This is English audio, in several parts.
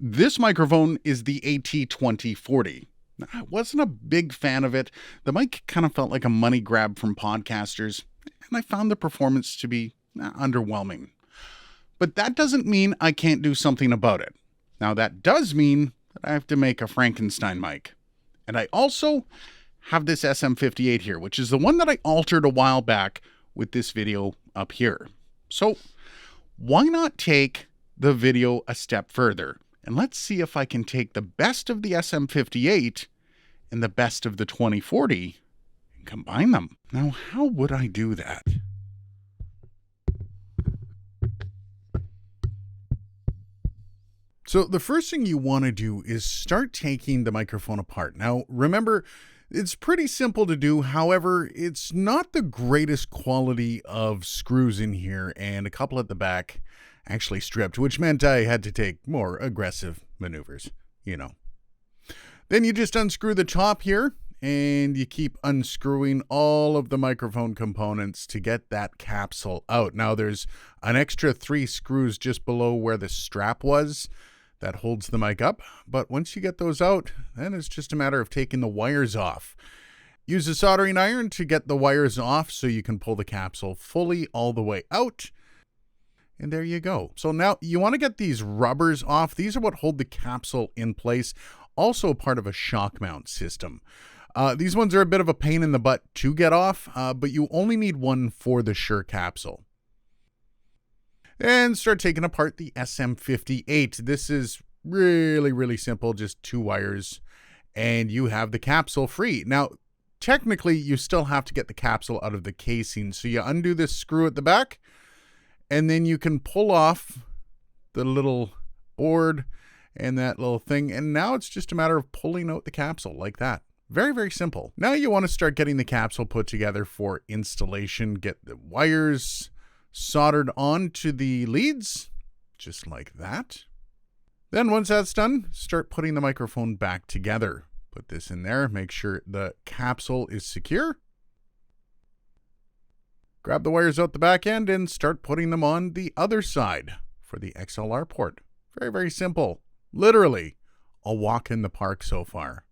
This microphone is the AT2040. I wasn't a big fan of it. The mic kind of felt like a money grab from podcasters, and I found the performance to be underwhelming. But that doesn't mean I can't do something about it. Now, that does mean that I have to make a Frankenstein mic. And I also have this SM58 here, which is the one that I altered a while back with this video up here. So why not take the video a step further? And let's see if I can take the best of the SM58 and the best of the 2040 and combine them. Now, how would I do that? So the first thing you want to do is start taking the microphone apart. Now, remember, it's pretty simple to do. However, it's not the greatest quality of screws in here, and a couple at the back actually stripped, which meant I had to take more aggressive maneuvers, you know. Then you just unscrew the top here, and you keep unscrewing all of the microphone components to get that capsule out. Now, there's an extra 3 screws just below where the strap was that holds the mic up, but once you get those out, then it's just a matter of taking the wires off. Use a soldering iron to get the wires off so you can pull the capsule fully all the way out. And there you go. So now you want to get these rubbers off. These are what hold the capsule in place. Also part of a shock mount system. These ones are a bit of a pain in the butt to get off, but you only need one for the Shure capsule. And start taking apart the SM58. This is really simple, just 2 wires, and you have the capsule free. Now, technically, you still have to get the capsule out of the casing. So you undo this screw at the back, and then you can pull off the little board and that little thing. And now it's just a matter of pulling out the capsule like that. Very simple. Now you want to start getting the capsule put together for installation. Get the wires soldered onto the leads, just like that. Then once that's done, start putting the microphone back together. Put this in there, make sure the capsule is secure. Grab the wires out the back end and start putting them on the other side for the XLR port. Very simple. Literally a walk in the park so far.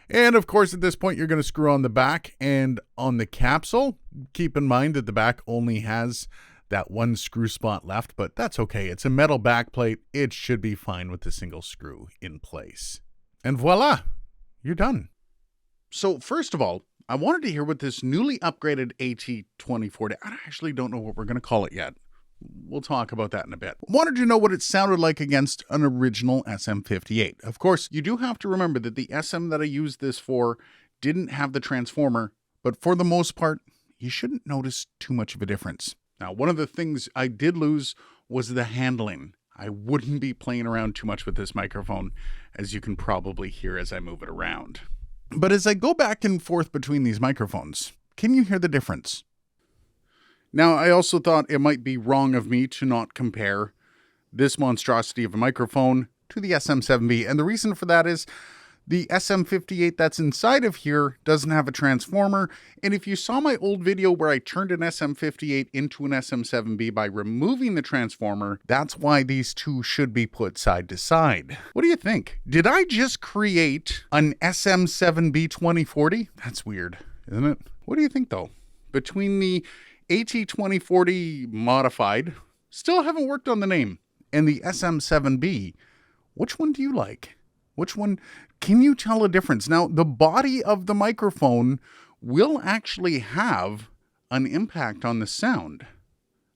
And of course, at this point, you're going to screw on the back and on the capsule. Keep in mind that the back only has that 1 screw spot left, but that's okay. It's a metal backplate. It should be fine with the single screw in place. And voila, you're done. So first of all, I wanted to hear what this newly upgraded AT2040, I actually don't know what we're going to call it yet. We'll talk about that in a bit. Wanted to know what it sounded like against an original SM58. Of course, you do have to remember that the SM that I used this for didn't have the transformer, but for the most part, you shouldn't notice too much of a difference. Now, one of the things I did lose was the handling. I wouldn't be playing around too much with this microphone, as you can probably hear as I move it around. But as I go back and forth between these microphones, can you hear the difference? Now, I also thought it might be wrong of me to not compare this monstrosity of a microphone to the SM7B. And the reason for that is the SM58 that's inside of here doesn't have a transformer. And if you saw my old video where I turned an SM58 into an SM7B by removing the transformer, that's why these two should be put side to side. What do you think? Did I just create an SM7B 2040? That's weird, isn't it? What do you think though? Between the AT2040 modified, still haven't worked on the name, and the SM7B, which one do you like? Which one? Can you tell a difference? Now, the body of the microphone will actually have an impact on the sound.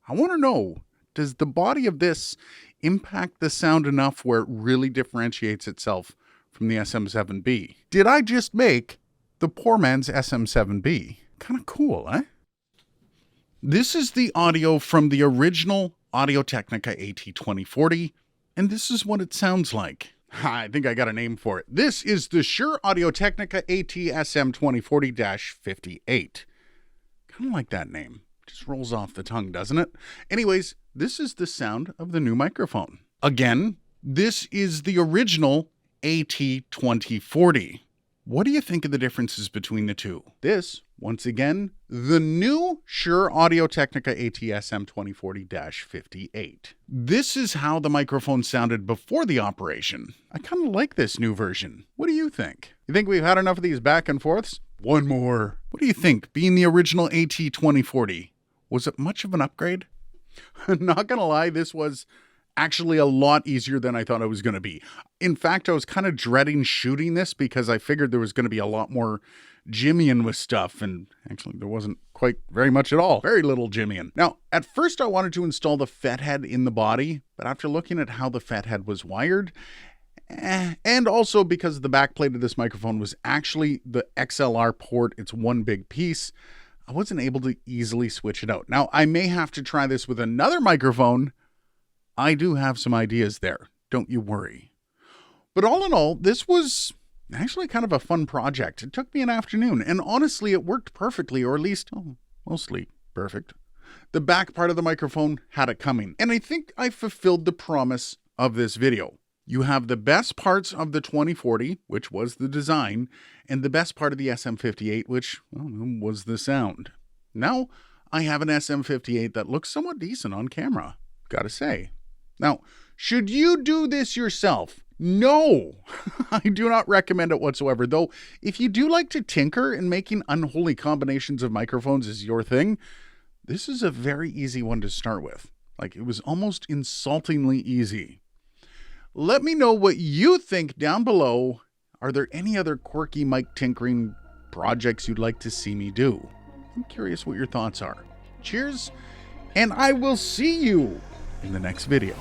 I want to know, does the body of this impact the sound enough where it really differentiates itself from the SM7B? Did I just make the poor man's SM7B? Kind of cool, eh? This is the audio from the original AudioTechnica AT2040, and this is what it sounds like. I think I got a name for it. This is the Shure AudioTechnica AT-SM2040-58. Kind of like that name. Just rolls off the tongue, doesn't it? Anyways, this is the sound of the new microphone. Again, this is the original AT2040. What do you think of the differences between the two? This Once again, the new Shure AudioTechnica AT SM7B-58. This is how the microphone sounded before the operation. I kind of like this new version. What do you think? You think we've had enough of these back and forths? One more. What do you think, being the original AT2040? Was it much of an upgrade? Not gonna lie, this was actually a lot easier than I thought it was going to be. In fact, I was kind of dreading shooting this because I figured there was going to be a lot more jimmying with stuff, and actually there wasn't quite very much at all. Very little jimmying. Now, at first I wanted to install the FET head in the body, but after looking at how the FET head was wired, and also because the backplate of this microphone was actually the XLR port, it's one big piece, I wasn't able to easily switch it out. Now, I may have to try this with another microphone. I do have some ideas there, don't you worry. But all in all, this was actually kind of a fun project. It took me an afternoon, and honestly, it worked perfectly, or at least, mostly perfect. The back part of the microphone had it coming, and I think I fulfilled the promise of this video. You have the best parts of the 2040, which was the design, and the best part of the SM58, which was the sound. Now, I have an SM58 that looks somewhat decent on camera, gotta say. Now, should you do this yourself? No, I do not recommend it whatsoever. Though, if you do like to tinker and making unholy combinations of microphones is your thing, this is a very easy one to start with. Like, it was almost insultingly easy. Let me know what you think down below. Are there any other quirky mic tinkering projects you'd like to see me do? I'm curious what your thoughts are. Cheers, and I will see you in the next video.